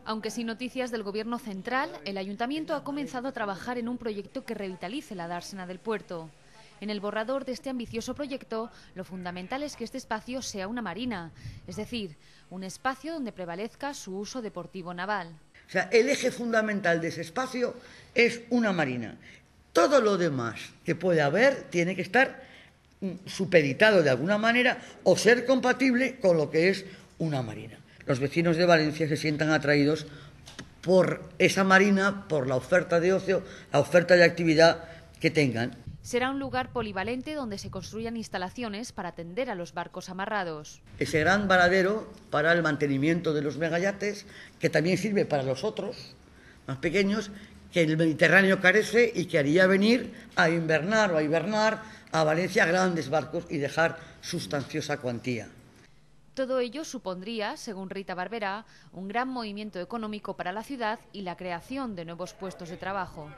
Aunque sin noticias del Gobierno central, el Ayuntamiento ha comenzado a trabajar en un proyecto que revitalice la dársena del puerto. En el borrador de este ambicioso proyecto, lo fundamental es que este espacio sea una marina, es decir, un espacio donde prevalezca su uso deportivo naval. O sea, el eje fundamental de ese espacio es una marina. Todo lo demás que puede haber tiene que estar supeditado de alguna manera o ser compatible con lo que es una marina. Los vecinos de Valencia se sientan atraídos por esa marina, por la oferta de ocio, la oferta de actividad que tengan. Será un lugar polivalente donde se construyan instalaciones para atender a los barcos amarrados. Ese gran varadero para el mantenimiento de los megayates, que también sirve para los otros, más pequeños, que el Mediterráneo carece y que haría venir a invernar o a hibernar a Valencia grandes barcos y dejar sustanciosa cuantía. Todo ello supondría, según Rita Barberá, un gran movimiento económico para la ciudad y la creación de nuevos puestos de trabajo.